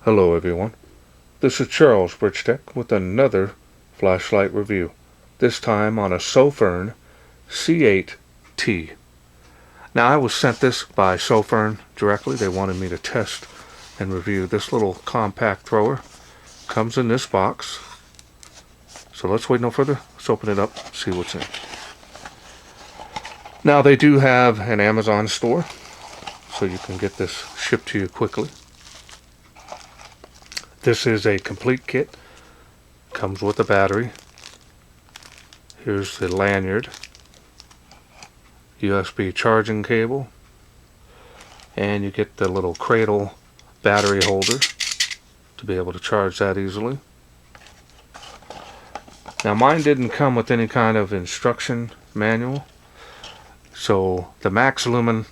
Hello everyone, this is Charles BridgTec with another flashlight review, this time on a Sofirn C8T. Now I was sent this by Sofirn directly. They wanted me to test and review this little compact thrower. Comes in this box. So let's wait no further, let's open it up, see what's in. Now they do have an Amazon store, so you can get this shipped to you quickly. This is a complete kit. Comes with a battery. Here's the lanyard, USB charging cable, and you get the little cradle battery holder to be able to charge that easily. Now mine didn't come with any kind of instruction manual, so the max lumen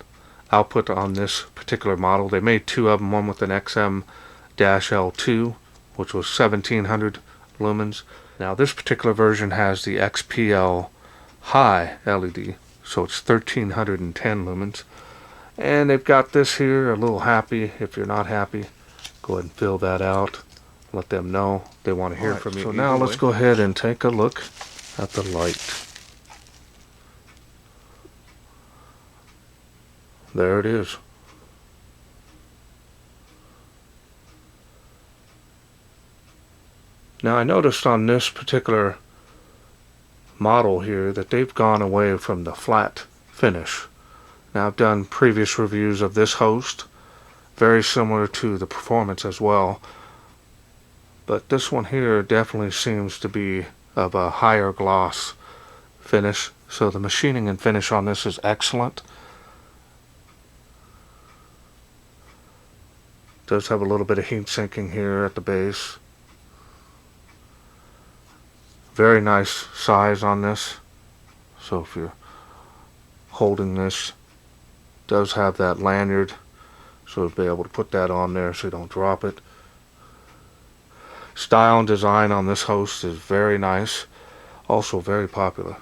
output on this particular model, they made two of them, one with an XM-L2, which was 1700 lumens. Now this particular version has the XPL high LED, so it's 1310 lumens. And they've got this here, a little happy. If you're not happy, go ahead and fill that out. Let them know they want to hear from you. So now let's go ahead and take a look at the light. There it is. Now I noticed on this particular model here that they've gone away from the flat finish. Now I've done previous reviews of this host, very similar to the performance as well, but this one here definitely seems to be of a higher gloss finish, so the machining and finish on this is excellent. Does have a little bit of heat sinking here at the base. Very nice size on this, so if you're holding this, does have that lanyard, so you'll be able to put that on there so you don't drop it. Style and design on this host is very nice, also very popular.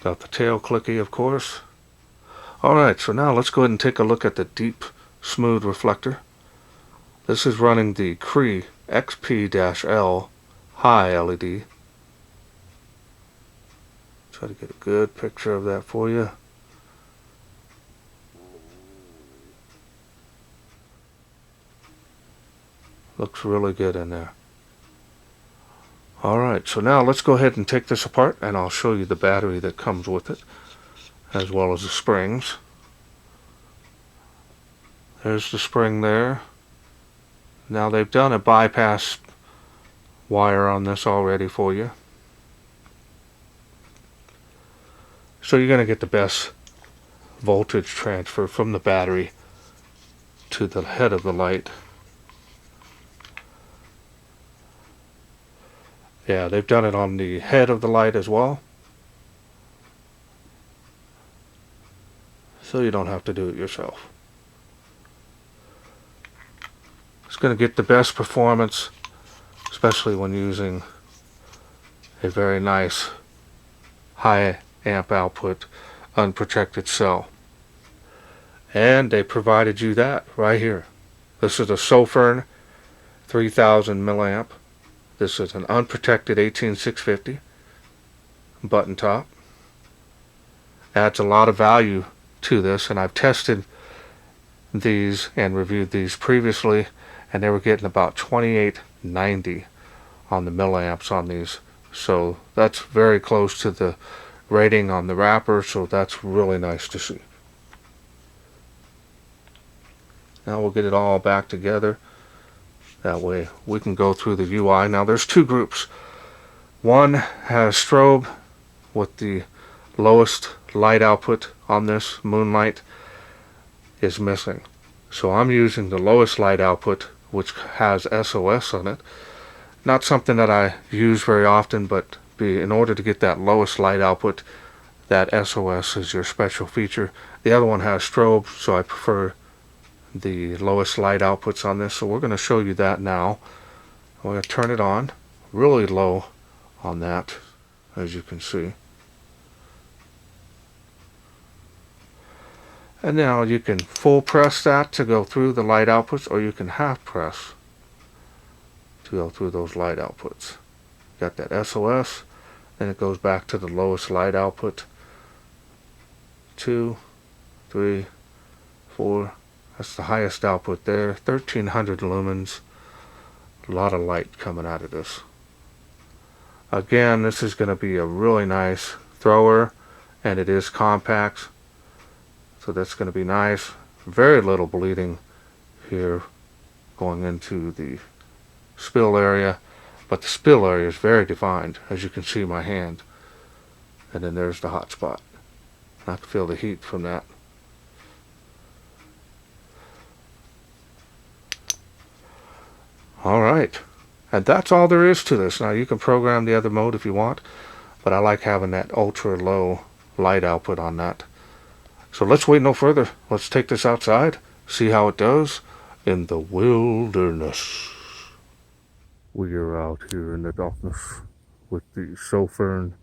Got the tail clicky, of course. Alright, so now let's go ahead and take a look at the deep smooth reflector. This is running the Cree XP-L high LED. Try to get a good picture of that for you. Looks really good in there. Alright, so now let's go ahead and take this apart and I'll show you the battery that comes with it, as well as the springs. There's the spring there. Now they've done a bypass wire on this already for you, so you're going to get the best voltage transfer from the battery to the head of the light. Yeah, they've done it on the head of the light as well, so you don't have to do it yourself. It's going to get the best performance, especially when using a very nice high amp output unprotected cell. And they provided you that right here. This is a Sofirn 3000 milliamp. This is an unprotected 18650 button top. Adds a lot of value to this, and I've tested these and reviewed these previously, and they were getting about 2890 on the milliamps on these, so that's very close to the rating on the wrapper, so that's really nice to see. Now we'll get it all back together, that way we can go through the UI. Now there's two groups. One has strobe with the lowest light output on this. Moonlight is missing, so I'm using the lowest light output, which has SOS on it. Not something that I use very often, but in order to get that lowest light output, that SOS is your special feature. The other one has strobe, so I prefer the lowest light outputs on this, so we're going to show you that now. We're going to turn it on really low on that, as you can see. And now you can full press that to go through the light outputs, or you can half press to go through those light outputs. Got that SOS, and it goes back to the lowest light output. 2, 3, 4. That's the highest output there. 1300 lumens. A lot of light coming out of this. Again, this is going to be a really nice thrower, and it is compact, so that's going to be nice. Very little bleeding here going into the spill area, but the spill area is very defined, as you can see my hand. And then there's the hot spot. I can feel the heat from that. Alright, and that's all there is to this. Now you can program the other mode if you want, but I like having that ultra low light output on that. So let's wait no further. Let's take this outside, see how it does in the wilderness. We are out here in the darkness with the Sofirn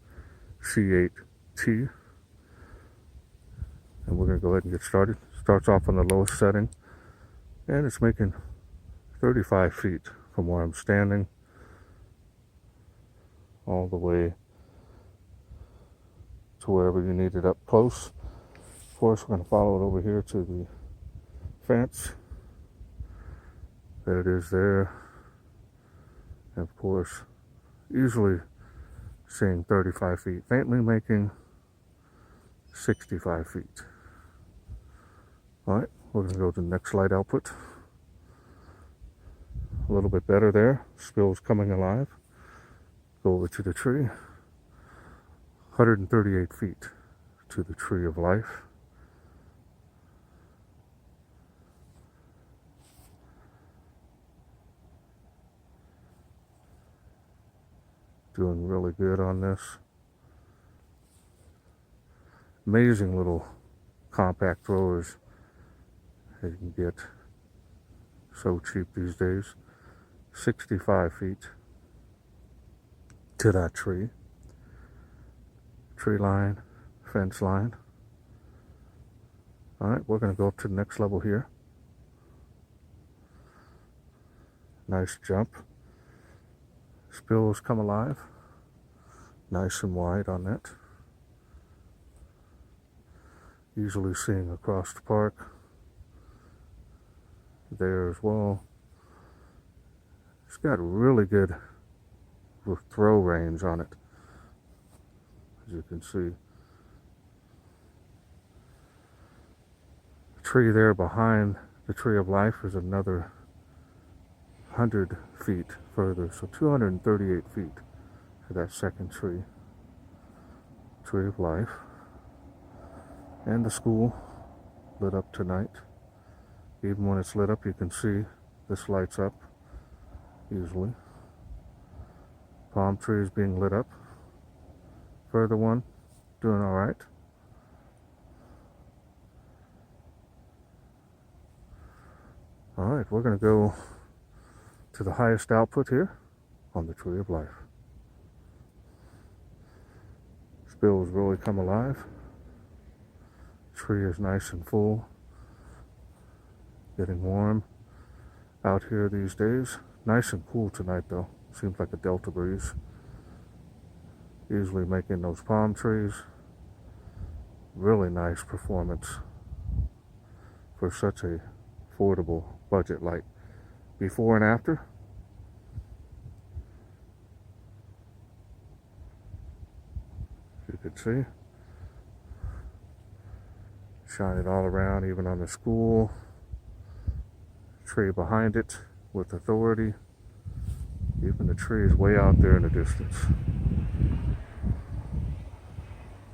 C8T. And we're going to go ahead and get started. Starts off on the lowest setting, and it's making 35 feet from where I'm standing all the way to wherever you need it up close. Of course, we're going to follow it over here to the fence. There it is there. And of course, easily seeing 35 feet, faintly making 65 feet. Alright, we're going to go to the next light output. A little bit better there. Spill's coming alive. Go over to the tree. 138 feet to the tree of life. Doing really good on this. Amazing little compact throwers that you can get so cheap these days. 65 feet to that tree. Tree line, fence line. Alright, we're going to go up to the next level here. Nice jump. Spills come alive. Nice and wide on that. Easily seeing across the park. There as well. It's got really good throw range on it, as you can see. The tree there behind the tree of life is another 100 feet further, so 238 feet for that second tree. Tree of life. And the school lit up tonight. Even when it's lit up, you can see this lights up easily. Palm trees being lit up. Further one, doing all right. All right, we're going to go to the highest output here on the tree of life. Spills really come alive. Tree is nice and full. Getting warm out here these days. Nice and cool tonight though. Seems like a delta breeze. Easily making those palm trees. Really nice performance for such a affordable budget light. Before and after. You can see. Shine it all around, even on the school. Tree behind it with authority. Even the tree is way out there in the distance.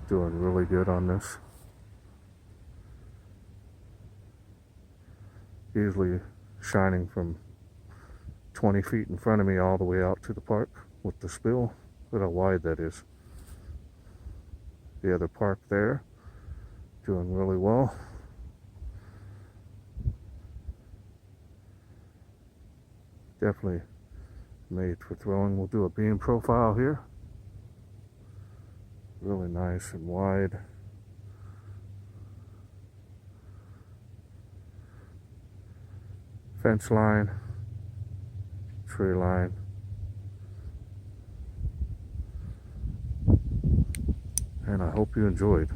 Doing really good on this. Easily shining from 20 feet in front of me all the way out to the park with the spill. Look how wide that is. The other park there, doing really well. Definitely made for throwing. We'll do a beam profile here. Really nice and wide. fence line, tree line. And I hope you enjoyed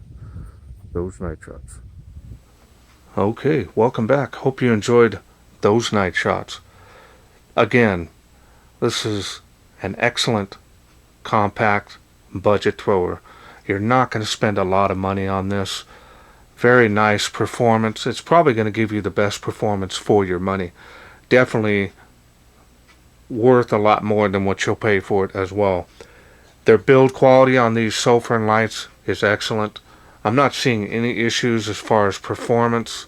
those night shots. Okay, welcome back. Hope you enjoyed those night shots. Again, this is an excellent, compact budget thrower. You're not going to spend a lot of money on this. Very nice performance. It's probably going to give you the best performance for your money. Definitely worth a lot more than what you'll pay for it as well. Their build quality on these Sofirn lights is excellent. I'm not seeing any issues as far as performance,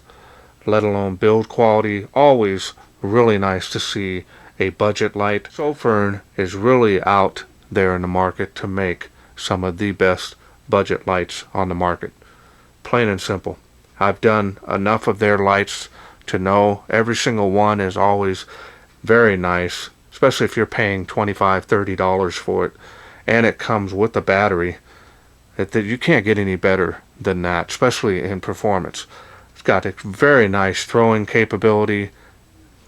let alone build quality. Always really nice to see a budget light. Sofirn is really out there in the market to make some of the best budget lights on the market. Plain and simple. I've done enough of their lights to know every single one is always very nice, especially if you're paying $25, $30 for it, and it comes with a battery. You can't get any better than that, especially in performance. It's got a very nice throwing capability,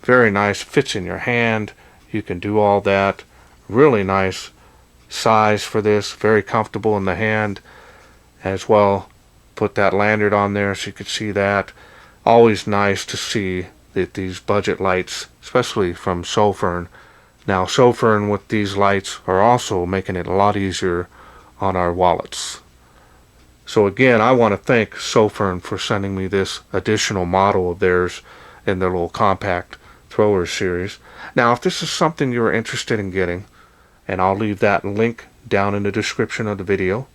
very nice, fits in your hand. You can do all that. Really nice size for this, very comfortable in the hand as well. Put that lanyard on there so you can see that. Always nice to see that these budget lights, especially from Sofirn. Now Sofirn with these lights are also making it a lot easier on our wallets. So again, I want to thank Sofirn for sending me this additional model of theirs in their little compact thrower series. Now if this is something you're interested in getting, and I'll leave that link down in the description of the video.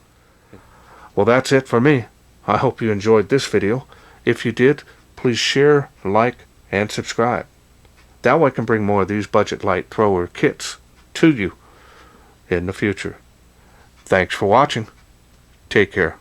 Well, that's it for me. I hope you enjoyed this video. If you did, please share, like, and subscribe. That way I can bring more of these budget light thrower kits to you in the future. Thanks for watching. Take care.